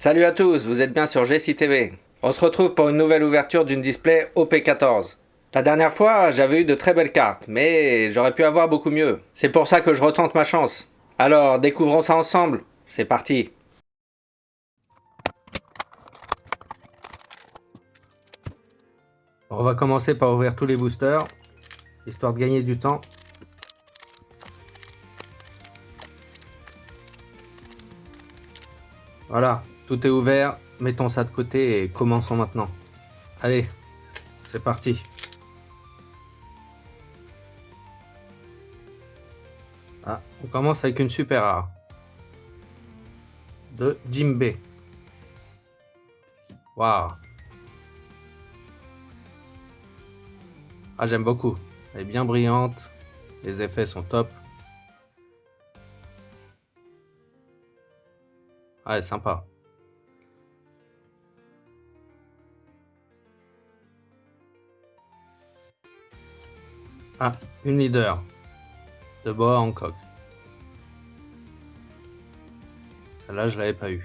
Salut à tous, vous êtes bien sur GCTV. On se retrouve pour une nouvelle ouverture d'une display OP14. La dernière fois, j'avais eu de très belles cartes, mais j'aurais pu avoir beaucoup mieux. C'est pour ça que je retente ma chance. Alors, découvrons ça ensemble. C'est parti. On va commencer par ouvrir tous les boosters, histoire de gagner du temps. Voilà, tout est ouvert, mettons ça de côté et commençons maintenant. Allez, c'est parti. Ah, on commence avec une super rare de Jimbe. Waouh. Ah, j'aime beaucoup. Elle est bien brillante, les effets sont top. Ah, elle est sympa. Ah, une leader de Boa Hancock. Celle-là, je l'avais pas eu.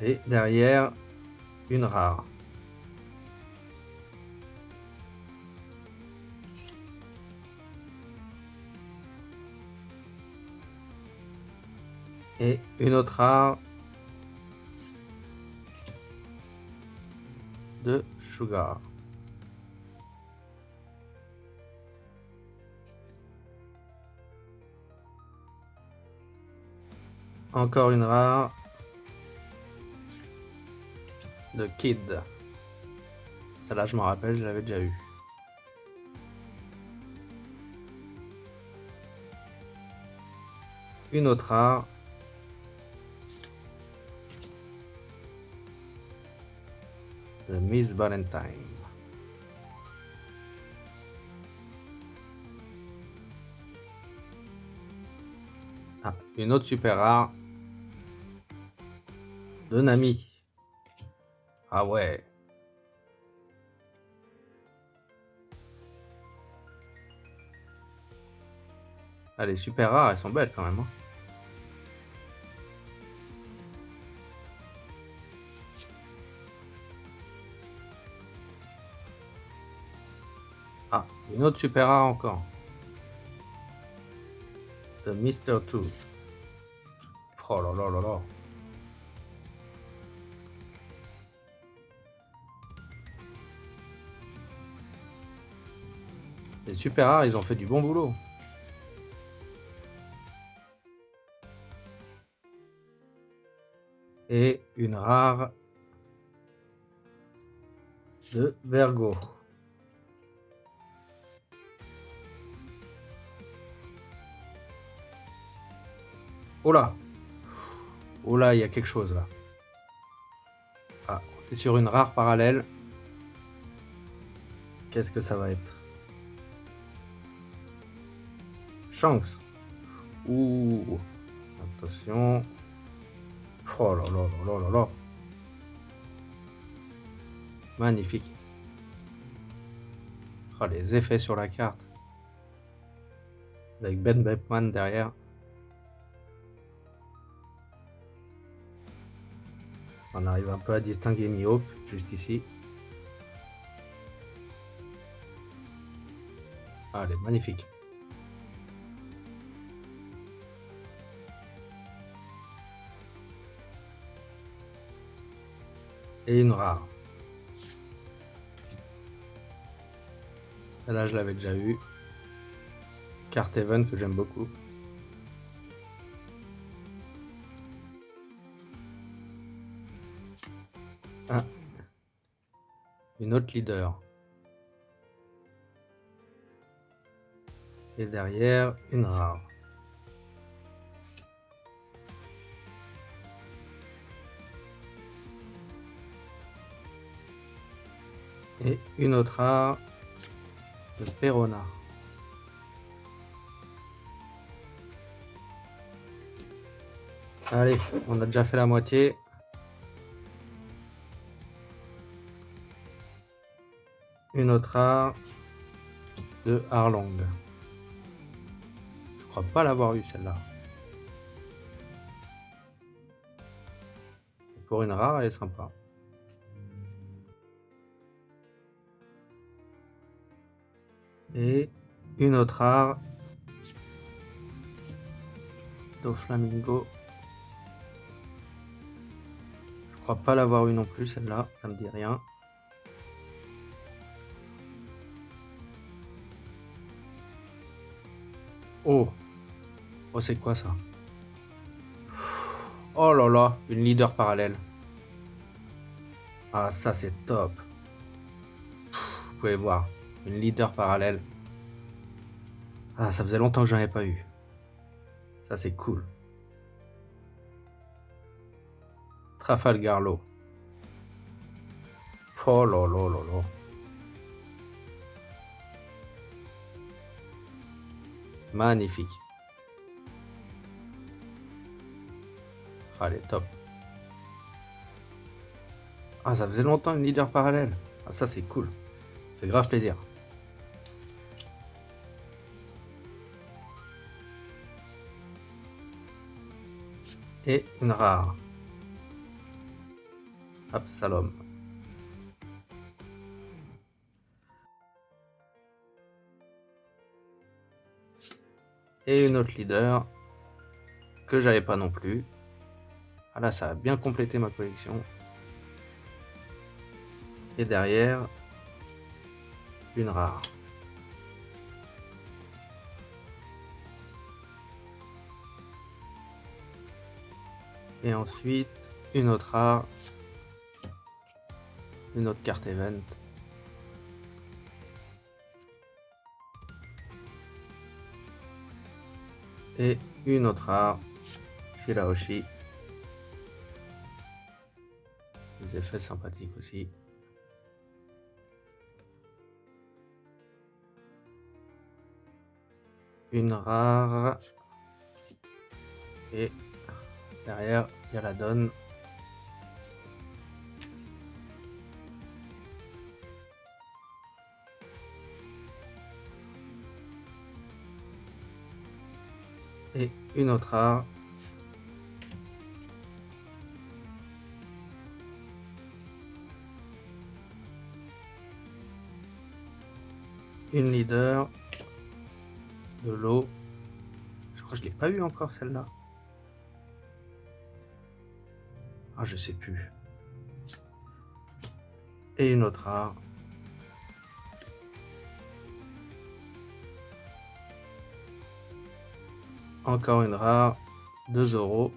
Et derrière, une rare. Et une autre rare de Sugar. Encore une rare de Kid. Celle-là, je m'en rappelle, je l'avais déjà eu. Une autre rare de Miss Valentine. Ah, une autre super rare de Nami. Ah ouais. Ah, les super rares, elles sont belles quand même. Hein. Ah, une autre super rare encore. De Mr. Two. Oh là là là là. Les super rares, ils ont fait du bon boulot. Et une rare de Vergo. Oh là! Oh là, il y a quelque chose là. Ah, on est sur une rare parallèle. Qu'est-ce que ça va être? Shanks. Ouh. Attention. Oh là là là là là là. Magnifique. Oh, les effets sur la carte. Avec Ben Beckman derrière. On arrive un peu à distinguer Mihawk, juste ici. Ah, elle est magnifique. Et une rare. Celle-là, je l'avais déjà eu. Carte Even que j'aime beaucoup. Ah. Une autre leader. Et derrière, une rare. Et une autre rare de Perona. Allez, on a déjà fait la moitié. Une autre rare de Arlong. Je crois pas l'avoir eu celle-là. Pour une rare, elle est sympa. Et une autre rare. Doflamingo. Je crois pas l'avoir eu non plus celle-là, ça me dit rien. Oh, oh c'est quoi ça? Oh là là, une leader parallèle. Ah ça c'est top. Vous pouvez voir, une leader parallèle. Ah ça faisait longtemps que j'en avais pas eu. Ça c'est cool. Trafalgar Law. Oh là là là là. Magnifique. Allez, top. Ah, ça faisait longtemps une leader parallèle. Ah, ça c'est cool. Ça fait grave plaisir. Et une rare. Absalom. Et une autre leader que j'avais pas non plus. Ah là, ça a bien complété ma collection. Et derrière, une rare. Et ensuite, une autre rare. Une autre carte event. Et une autre rare. Shirahoshi. Des effets sympathiques aussi. Une rare. Et derrière, il y a la donne. Et une autre rare. Une leader. De l'eau. Je crois que je l'ai pas eu encore celle-là. Ah, je sais plus. Et une autre rare. Encore une rare. 2 €.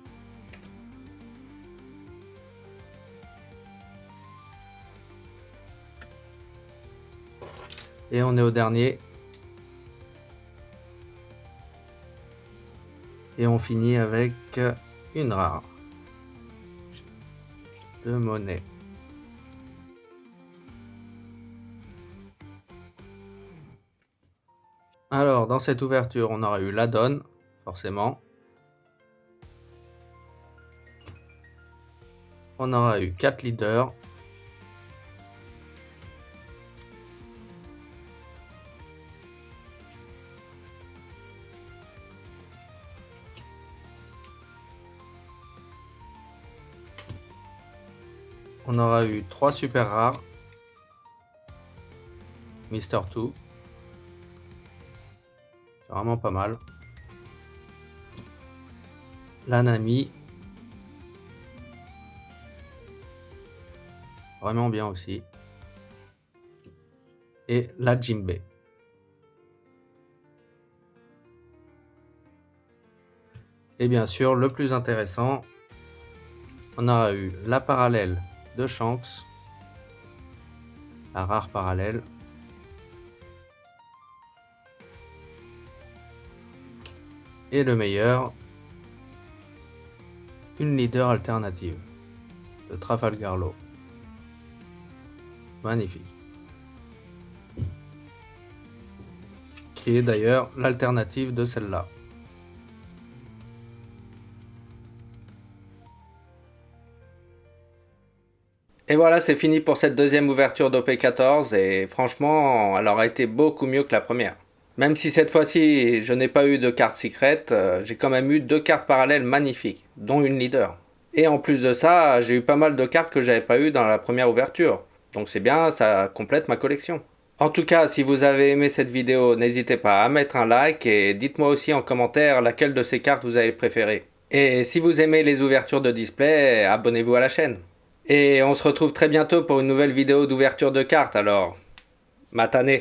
Et on est au dernier. Et on finit avec une rare. De monnaie. Alors, dans cette ouverture, on aura eu la donne, forcément. On aura eu 4 leaders. On aura eu 3 super rares. Mister 2. C'est vraiment pas mal. L'Anami. Vraiment bien aussi. Et la Jimbe. Et bien sûr, le plus intéressant, on aura eu la parallèle de Shanks, la rare parallèle, et le meilleur, une leader alternative de Trafalgar Law. Magnifique. Qui est d'ailleurs l'alternative de celle-là. Et voilà, c'est fini pour cette deuxième ouverture d'OP14 et franchement, elle aurait été beaucoup mieux que la première. Même si cette fois-ci, je n'ai pas eu de carte secrète, j'ai quand même eu 2 cartes parallèles magnifiques, dont une leader. Et en plus de ça, j'ai eu pas mal de cartes que j'avais pas eu dans la première ouverture. Donc c'est bien, ça complète ma collection. En tout cas, si vous avez aimé cette vidéo, n'hésitez pas à mettre un like et dites-moi aussi en commentaire laquelle de ces cartes vous avez préférée. Et si vous aimez les ouvertures de display, abonnez-vous à la chaîne. Et on se retrouve très bientôt pour une nouvelle vidéo d'ouverture de cartes alors. Matane.